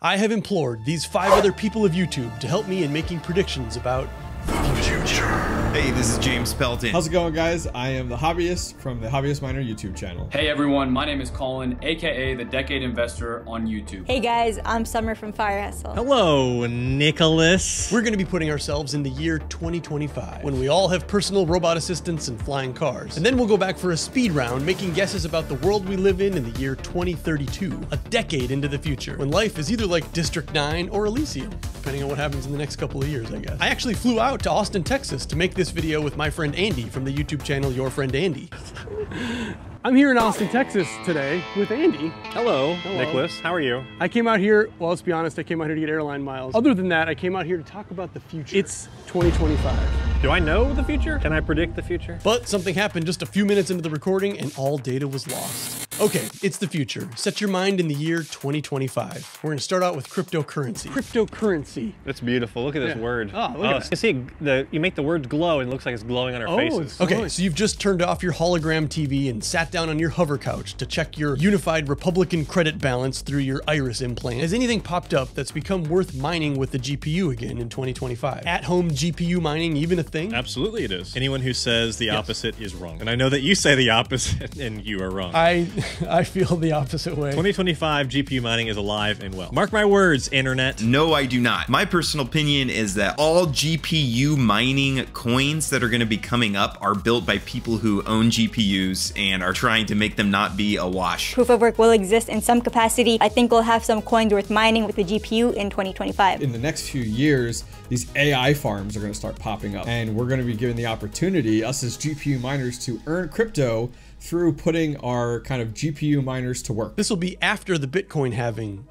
I have implored these 5 other people of YouTube to help me in making predictions about the future. Hey, this is James Pelton. How's it going, guys? I am the Hobbyist from the Hobbyist Miner YouTube channel. Hey everyone, my name is Colin, aka the Decade Investor on YouTube. Hey guys, I'm Summer from Fire Hustle. Hello, Nicholas. We're going to be putting ourselves in the year 2025, when we all have personal robot assistants and flying cars. And then we'll go back for a speed round, making guesses about the world we live in the year 2032, a decade into the future, when life is either like District 9 or Elysium, depending on what happens in the next couple of years, I guess. I actually flew out to Austin, Texas to make this video with my friend Andy from the YouTube channel Your Friend Andy. I'm here in Austin, Texas today with Andy. Hello, Nicholas. How are you? I came out here, well, let's be honest, I came out here to get airline miles. Other than that, I came out here to talk about the future. It's 2025. Do I know the future? Can I predict the future? But something happened just a few minutes into the recording and all data was lost. Okay, it's the future. Set your mind in the year 2025. We're gonna start out with cryptocurrency. Cryptocurrency. That's beautiful. Look at this word. Oh, look at You see, you make the words glow and it looks like it's glowing on our faces. Okay, so you've just turned off your hologram TV and sat down on your hover couch to check your unified Republican credit balance through your iris implant. Has anything popped up that's become worth mining with the GPU again in 2025? At-home GPU mining even a thing? Absolutely it is. Anyone who says the opposite is wrong. And I know that you say the opposite and you are wrong. I feel the opposite way. 2025 GPU mining is alive and well. Mark my words, internet. No, I do not. My personal opinion is that all GPU mining coins that are going to be coming up are built by people who own GPUs and are trying to make them not be a wash. Proof of work will exist in some capacity. I think we'll have some coins worth mining with the GPU in 2025. In the next few years, these AI farms are going to start popping up, and we're going to be given the opportunity, us as GPU miners, to earn crypto through putting our kind of GPU miners to work. This will be after the Bitcoin halving.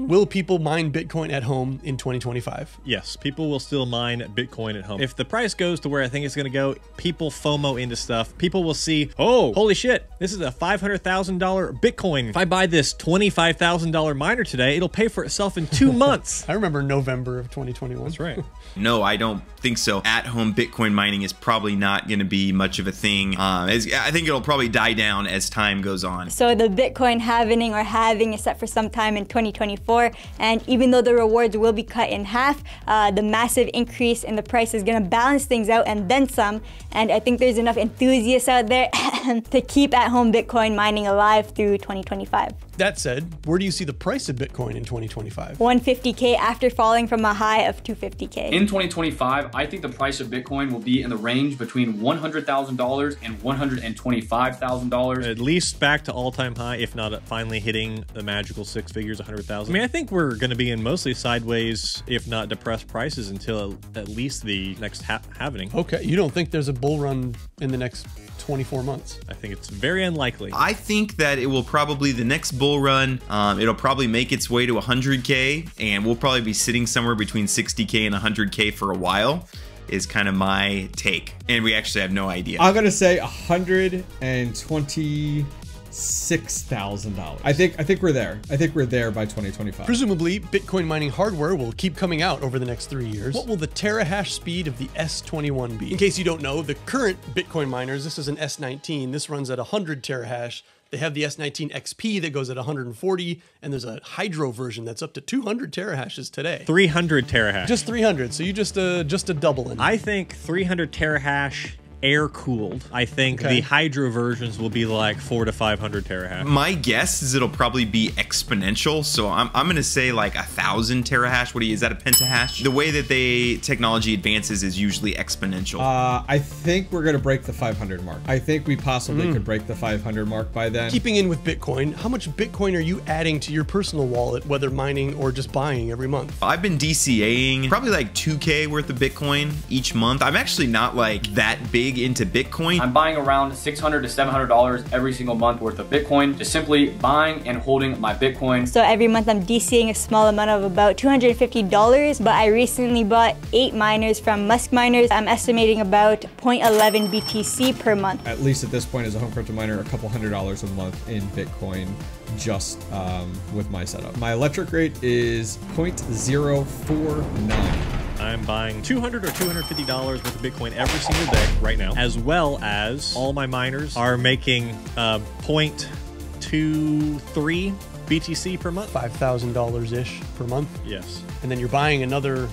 Will people mine Bitcoin at home in 2025? Yes, people will still mine Bitcoin at home. If the price goes to where I think it's going to go, people FOMO into stuff. People will see, oh, holy shit, this is a $500,000 Bitcoin. If I buy this $25,000 miner today, it'll pay for itself in 2 months. I remember November of 2021. That's right. No, I don't think so. At-home Bitcoin mining is probably not going to be much of a thing. I think it'll probably die down as time goes on. So the Bitcoin halving is set for some time in 2024, and even though the rewards will be cut in half, the massive increase in the price is going to balance things out and then some, and I think there's enough enthusiasts out there to keep at-home Bitcoin mining alive through 2025. That said, where do you see the price of Bitcoin in 2025? 150K after falling from a high of 250K. In 2025, I think the price of Bitcoin will be in the range between $100,000 and $125,000. At least back to all-time high, if not finally hitting the magical 6 figures, 100,000. I mean, I think we're going to be in mostly sideways, if not depressed prices until at least the next halving. Okay, you don't think there's a bull run in the next 24 months? I think it's very unlikely. I think that it will probably, the next bull run, it'll probably make its way to 100K, and we'll probably be sitting somewhere between 60K and 100K for a while, is kind of my take. And we actually have no idea. I'm going to say $126,000. I think we're there. I think we're there by 2025. Presumably, Bitcoin mining hardware will keep coming out over the next 3 years. What will the terahash speed of the S21 be? In case you don't know, the current Bitcoin miners, this is an S19, this runs at 100 terahash. They have the S19 XP that goes at 140, and there's a Hydro version that's up to 200 terahashes today. 300 terahash. Just 300, so you just a doubling. I think 300 terahash air cooled. I think the Hydro versions will be like 400 to 500 terahash. My guess is it'll probably be exponential. So I'm gonna say like 1,000 terahash. Is that a pentahash? The way that technology advances is usually exponential. I think we're gonna break the 500 mark. I think we possibly could break the 500 mark by then. Keeping in with Bitcoin, how much Bitcoin are you adding to your personal wallet, whether mining or just buying every month? I've been DCAing probably like 2K worth of Bitcoin each month. I'm actually not like that big into Bitcoin. I'm buying around $600 to $700 every single month worth of Bitcoin, just simply buying and holding my Bitcoin. So every month I'm DCing a small amount of about $250, but I recently bought 8 miners from Musk Miners. I'm estimating about 0.11 BTC per month. At least at this point as a home crypto miner, a couple $100 a month in Bitcoin just with my setup. My electric rate is 0.049. I'm buying $200 or $250 worth of Bitcoin every single day right now, as well as all my miners are making 0.23 BTC per month. $5,000-ish per month. Yes. And then you're buying another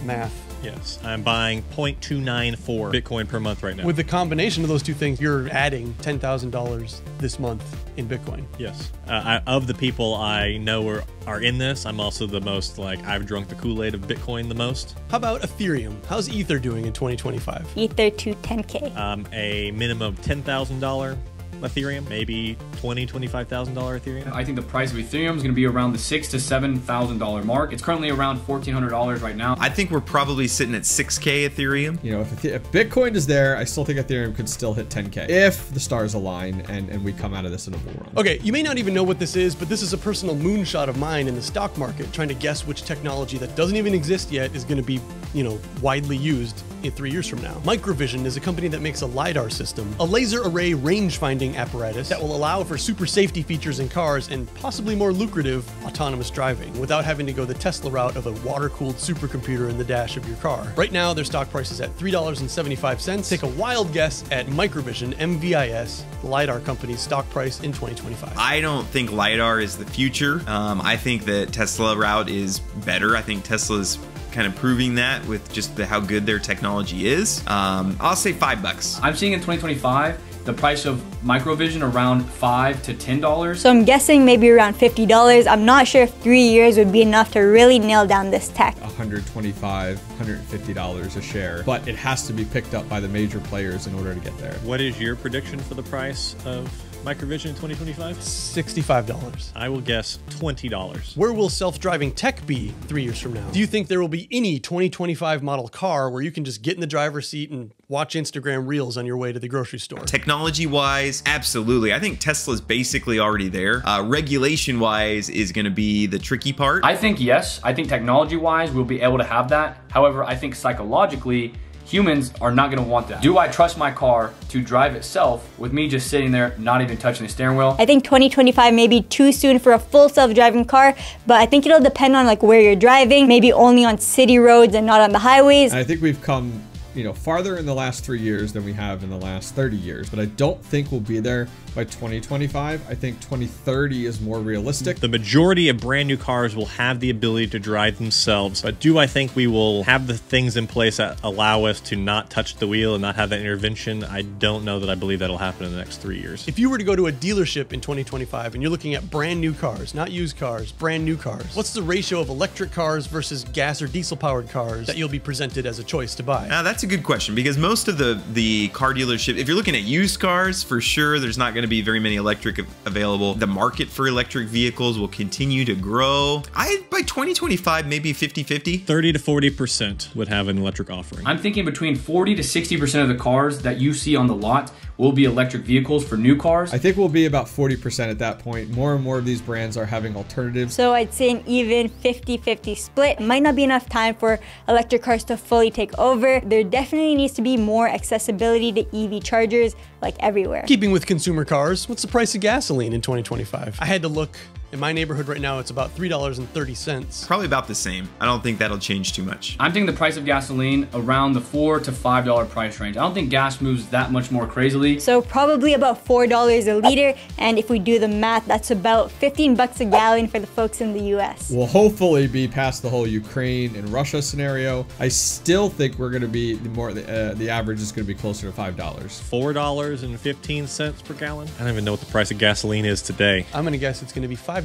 math. Yes. I'm buying 0.294 Bitcoin per month right now. With the combination of those two things, you're adding $10,000 this month in Bitcoin. Yes. Of the people I know are in this, I'm also the most, like, I've drunk the Kool-Aid of Bitcoin the most. How about Ethereum? How's Ether doing in 2025? Ether to 10K. A minimum of $10,000 Ethereum, maybe $25,000 Ethereum. I think the price of Ethereum is going to be around the $6,000 to $7,000 mark. It's currently around $1,400 right now. I think we're probably sitting at 6K Ethereum. You know, if Bitcoin is there, I still think Ethereum could still hit 10K if the stars align and we come out of this in a bull run. Okay, you may not even know what this is, but this is a personal moonshot of mine in the stock market, trying to guess which technology that doesn't even exist yet is going to be, you know, widely used in 3 years from now. Microvision is a company that makes a LiDAR system, a laser array range-finding apparatus that will allow for super safety features in cars and possibly more lucrative autonomous driving without having to go the Tesla route of a water-cooled supercomputer in the dash of your car. Right now, their stock price is at $3.75. Take a wild guess at Microvision, MVIS, the LiDAR company's stock price in 2025. I don't think LiDAR is the future. I think that Tesla route is better. I think Tesla's kind of proving that with just how good their technology is. I'll say $5. I'm seeing in 2025 the price of Microvision around $5 to $10. So I'm guessing maybe around $50. I'm not sure if 3 years would be enough to really nail down this tech. $125, $150 a share, but it has to be picked up by the major players in order to get there. What is your prediction for the price of Microvision in 2025? $65. I will guess $20. Where will self-driving tech be 3 years from now? Do you think there will be any 2025 model car where you can just get in the driver's seat and watch Instagram Reels on your way to the grocery store? Technology-wise, absolutely. I think Tesla's basically already there. Regulation-wise is going to be the tricky part. I think yes. I think technology-wise we'll be able to have that. However, I think psychologically humans are not going to want that. Do I trust my car to drive itself with me just sitting there, not even touching the steering wheel? I think 2025 may be too soon for a full self-driving car, but I think it'll depend on like where you're driving, maybe only on city roads and not on the highways. I think we've come, you know, farther in the last 3 years than we have in the last 30 years, but I don't think we'll be there by 2025. I think 2030 is more realistic. The majority of brand new cars will have the ability to drive themselves, but do I think we will have the things in place that allow us to not touch the wheel and not have that intervention? I don't know that I believe that'll happen in the next 3 years. If you were to go to a dealership in 2025 and you're looking at brand new cars, not used cars, brand new cars, what's the ratio of electric cars versus gas or diesel powered cars that you'll be presented as a choice to buy? Now that's a good question, because most of the car dealership, if you're looking at used cars, for sure there's not going to be very many electric available. The market for electric vehicles will continue to grow. By 2025, maybe 50-50. 30 to 40% would have an electric offering. I'm thinking between 40 to 60% of the cars that you see on the lot will be electric vehicles for new cars. I think we'll be about 40% at that point. More and more of these brands are having alternatives. So I'd say an even 50-50 split. Might not be enough time for electric cars to fully take over. There definitely needs to be more accessibility to EV chargers like everywhere. Keeping with consumer cars, what's the price of gasoline in 2025? I had to look. In my neighborhood right now, it's about $3.30. Probably about the same. I don't think that'll change too much. I'm thinking the price of gasoline around the $4 to $5 price range. I don't think gas moves that much more crazily. So probably about $4 a liter, and if we do the math, that's about 15 bucks a gallon for the folks in the US. We'll hopefully be past the whole Ukraine and Russia scenario. I still think we're going to be the average is going to be closer to $5. $4.15 per gallon. I don't even know what the price of gasoline is today. I'm going to guess it's going to be $5.20.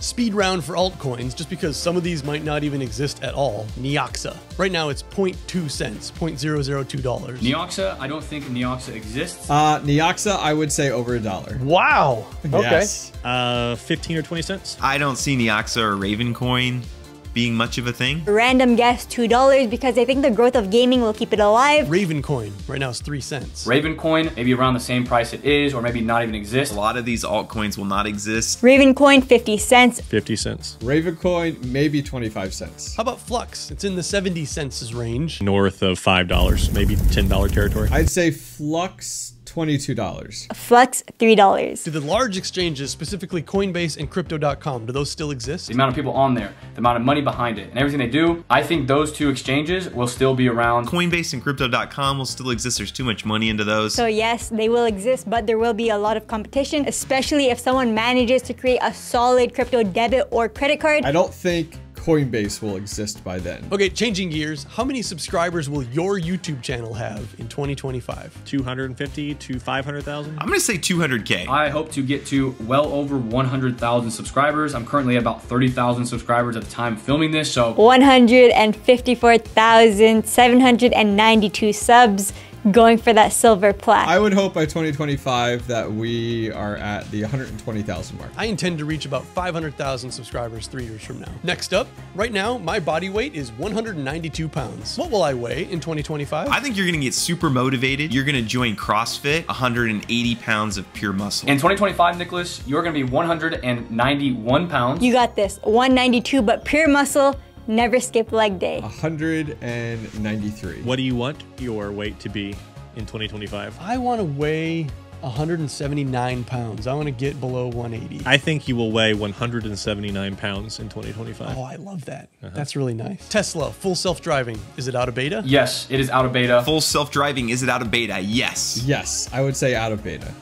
Speed round for altcoins, just because some of these might not even exist at all. Neoxa. Right now it's 0.2 cents, $0.002. Neoxa, I don't think Neoxa exists. Neoxa, I would say over $1. Wow. Okay. Yes. 15 or 20 cents? I don't see Neoxa or Ravencoin being much of a thing. Random guess $2 because I think the growth of gaming will keep it alive. Ravencoin right now is 3 cents. Ravencoin, maybe around the same price it is, or maybe not even exist. A lot of these altcoins will not exist. Ravencoin 50 cents. 50 cents. Ravencoin, maybe 25 cents. How about Flux? It's in the 70 cents range. North of $5, maybe $10 territory. I'd say Flux $22. Flux, $3. Do the large exchanges, specifically Coinbase and Crypto.com, do those still exist? The amount of people on there, the amount of money behind it, and everything they do, I think those two exchanges will still be around. Coinbase and Crypto.com will still exist. There's too much money into those. So yes, they will exist, but there will be a lot of competition, especially if someone manages to create a solid crypto debit or credit card. I don't think Coinbase will exist by then. Okay, changing gears, how many subscribers will your YouTube channel have in 2025? 250 to 500,000? I'm gonna say 200K. I hope to get to well over 100,000 subscribers. I'm currently at about 30,000 subscribers at the time of filming this, so 154,792 subs, going for that silver plaque. I would hope by 2025 that we are at the 120,000 mark. I intend to reach about 500,000 subscribers 3 years from now. Next up, right now, my body weight is 192 pounds. What will I weigh in 2025? I think you're gonna get super motivated. You're gonna join CrossFit, 180 pounds of pure muscle. in 2025, Nicholas, you're gonna be 191 pounds. You got this, 192, but pure muscle, never skip leg day. 193. What do you want your weight to be in 2025? I want to weigh 179 pounds. I want to get below 180. I think you will weigh 179 pounds in 2025. Oh, I love that. That's really nice. Tesla, full self-driving. Is it out of beta? Yes, it is out of beta. Full self-driving, is it out of beta? Yes. Yes, I would say out of beta.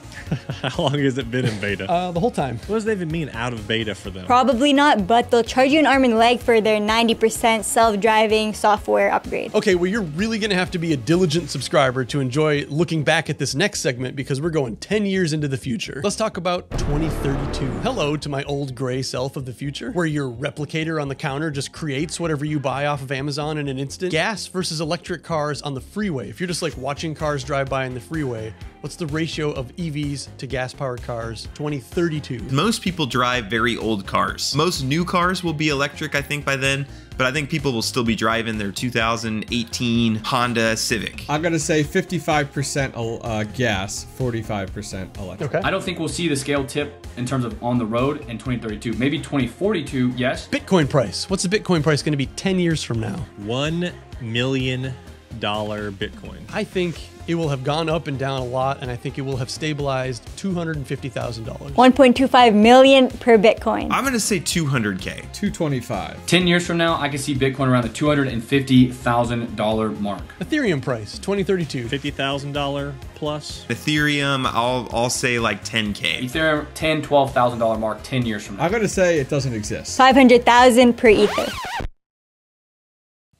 How long has it been in beta? The whole time. What does that even mean, out of beta for them? Probably not, but they'll charge you an arm and leg for their 90% self-driving software upgrade. Okay, well, you're really going to have to be a diligent subscriber to enjoy looking back at this next segment because we're going 10 years into the future. Let's talk about 2032. Hello to my old gray self of the future, where your replicator on the counter just creates whatever you buy off of Amazon in an instant. Gas versus electric cars on the freeway. If you're just like watching cars drive by on the freeway, what's the ratio of EVs to gas-powered cars 2032? Most people drive very old cars. Most new cars will be electric, I think, by then, but I think people will still be driving their 2018 Honda Civic. I'm gonna say 55% gas, 45% electric. Okay. I don't think we'll see the scale tip in terms of on the road in 2032. Maybe 2042, yes. Bitcoin price. What's the Bitcoin price going to be 10 years from now? $1 million Bitcoin. I think it will have gone up and down a lot, and I think it will have stabilized $250,000. 1.25 million per Bitcoin. I'm gonna say 200K. 225. 10 years from now, I can see Bitcoin around the $250,000 mark. Ethereum price 2032. $50,000 plus. Ethereum, I'll say like 10K. Ethereum, $10,000, $12,000 mark 10 years from now. I'm gonna say it doesn't exist. 500,000 per Ether.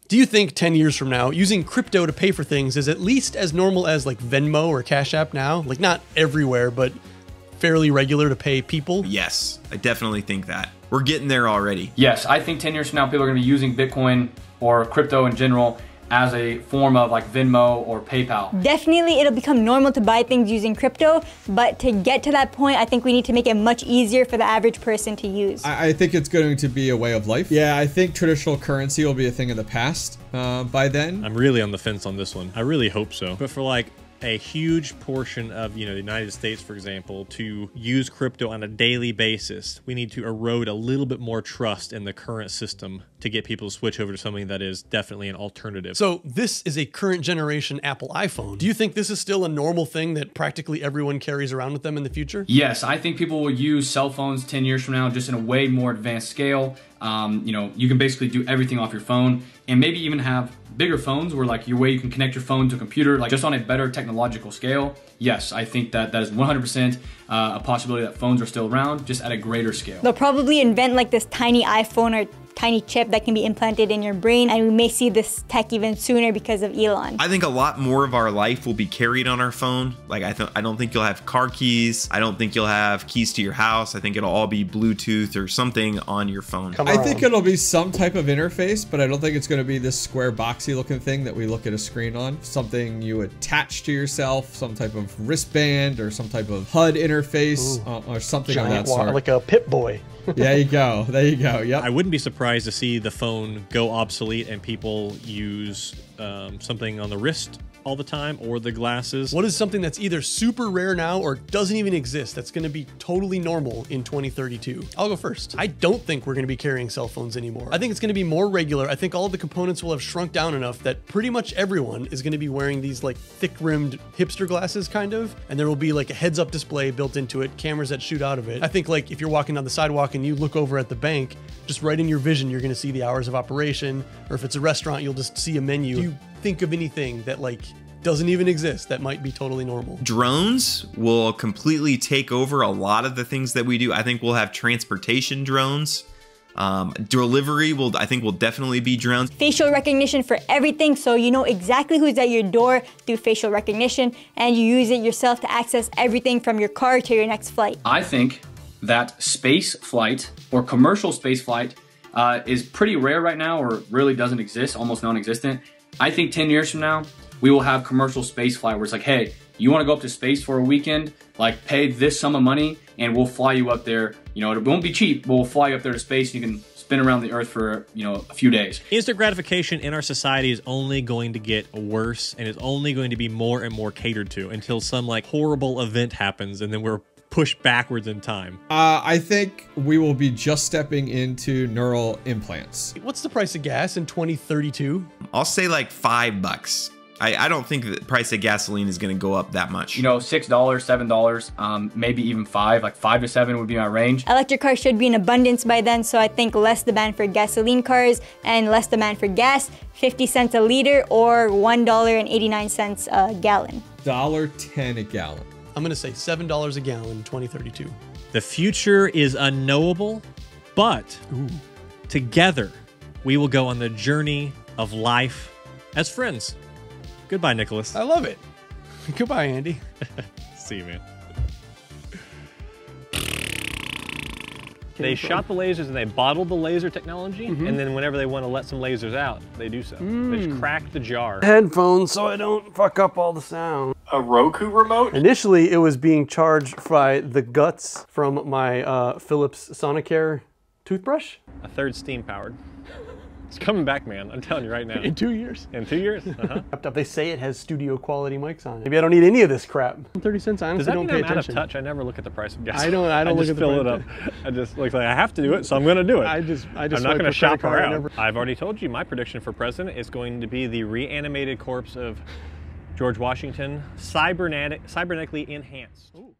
Do you think 10 years from now, using crypto to pay for things is at least as normal as like Venmo or Cash App now? Like not everywhere, but fairly regular to pay people? Yes, I definitely think that. We're getting there already. Yes, I think 10 years from now, people are going to be using Bitcoin or crypto in general as a form of like Venmo or PayPal. Definitely it'll become normal to buy things using crypto, but to get to that point, I think we need to make it much easier for the average person to use. I think it's going to be a way of life. Yeah, I think traditional currency will be a thing of the past by then. I'm really on the fence on this one. I really hope so. But for like a huge portion of, the United States, for example, to use crypto on a daily basis, we need to erode a little bit more trust in the current system to get people to switch over to something that is definitely an alternative. So this is a current generation Apple iPhone. Do you think this is still a normal thing that practically everyone carries around with them in the future? Yes, I think people will use cell phones 10 years from now just in a way more advanced scale. You can basically do everything off your phone and maybe even have bigger phones where like your way you can connect your phone to a computer, like just on a better technological scale. Yes, I think that is 100% a possibility that phones are still around, just at a greater scale. They'll probably invent like this tiny iPhone or tiny chip that can be implanted in your brain, and we may see this tech even sooner because of Elon. I think a lot more of our life will be carried on our phone. Like I don't think you'll have car keys. I don't think you'll have keys to your house. I think it'll all be Bluetooth or something on your phone. I think it'll be some type of interface, but I don't think it's going to be this square boxy looking thing that we look at a screen on. Something you attach to yourself, some type of wristband or some type of HUD interface or something of that sort. Like a Pip-Boy. There you go. There you go. Yep. I wouldn't be surprised to see the phone go obsolete and people use something on the wrist all the time or the glasses. What is something that's either super rare now or doesn't even exist that's going to be totally normal in 2032? I'll go first. I don't think we're going to be carrying cell phones anymore. I think it's going to be more regular. I think all of the components will have shrunk down enough that pretty much everyone is going to be wearing these like thick-rimmed hipster glasses kind of, and there will be like a heads-up display built into it, cameras that shoot out of it. I think like if you're walking down the sidewalk and you look over at the bank, just right in your vision, you're going to see the hours of operation, or if it's a restaurant, you'll just see a menu. Do you think of anything that like doesn't even exist that might be totally normal? Drones will completely take over a lot of the things that we do. I think we'll have transportation drones. Delivery I think will definitely be drones. Facial recognition for everything, so you know exactly who's at your door through facial recognition, and you use it yourself to access everything from your car to your next flight. I think that space flight or commercial space flight is pretty rare right now, or really doesn't exist, almost non-existent. I think 10 years from now, we will have commercial space flight where it's like, hey, you want to go up to space for a weekend? Like, pay this sum of money and we'll fly you up there. You know, it won't be cheap, but we'll fly you up there to space. You can spin around the Earth for, you know, a few days. Instant gratification in our society is only going to get worse, and is only going to be more and more catered to until some like horrible event happens and then we're pushed backwards in time. I think we will be just stepping into neural implants. What's the price of gas in 2032? I'll say like $5. I don't think the price of gasoline is going to go up that much. You know, $6, $7, maybe even $5, like 5 to 7 would be my range. Electric cars should be in abundance by then, so I think less demand for gasoline cars and less demand for gas, 50 cents a liter or $1.89 a gallon. $1.10 a gallon. I'm going to say $7 a gallon in 2032. The future is unknowable, but together we will go on the journey of life as friends. Goodbye, Nicholas. I love it. Goodbye, Andy. See you, man. They shot the lasers and they bottled the laser technology, and then whenever they want to let some lasers out, they do so. They just crack the jar. Headphones so I don't fuck up all the sound. A Roku remote? Initially, it was being charged by the guts from my Philips Sonicare toothbrush. A third steam powered. It's coming back, man. I'm telling you right now. In 2 years. In 2 years? They say it has studio quality mics on it. Maybe I don't need any of this crap. 30 cents, I honestly Does that don't mean pay I'm attention. out of touch? I never look at the price of gas. I don't look at the fill price. it up. I just look like I have to do it, so I'm going to do it. I just I'm not going to swipe shop a credit card around. I've already told you my prediction for president is going to be the reanimated corpse of George Washington, cybernetically enhanced. Ooh.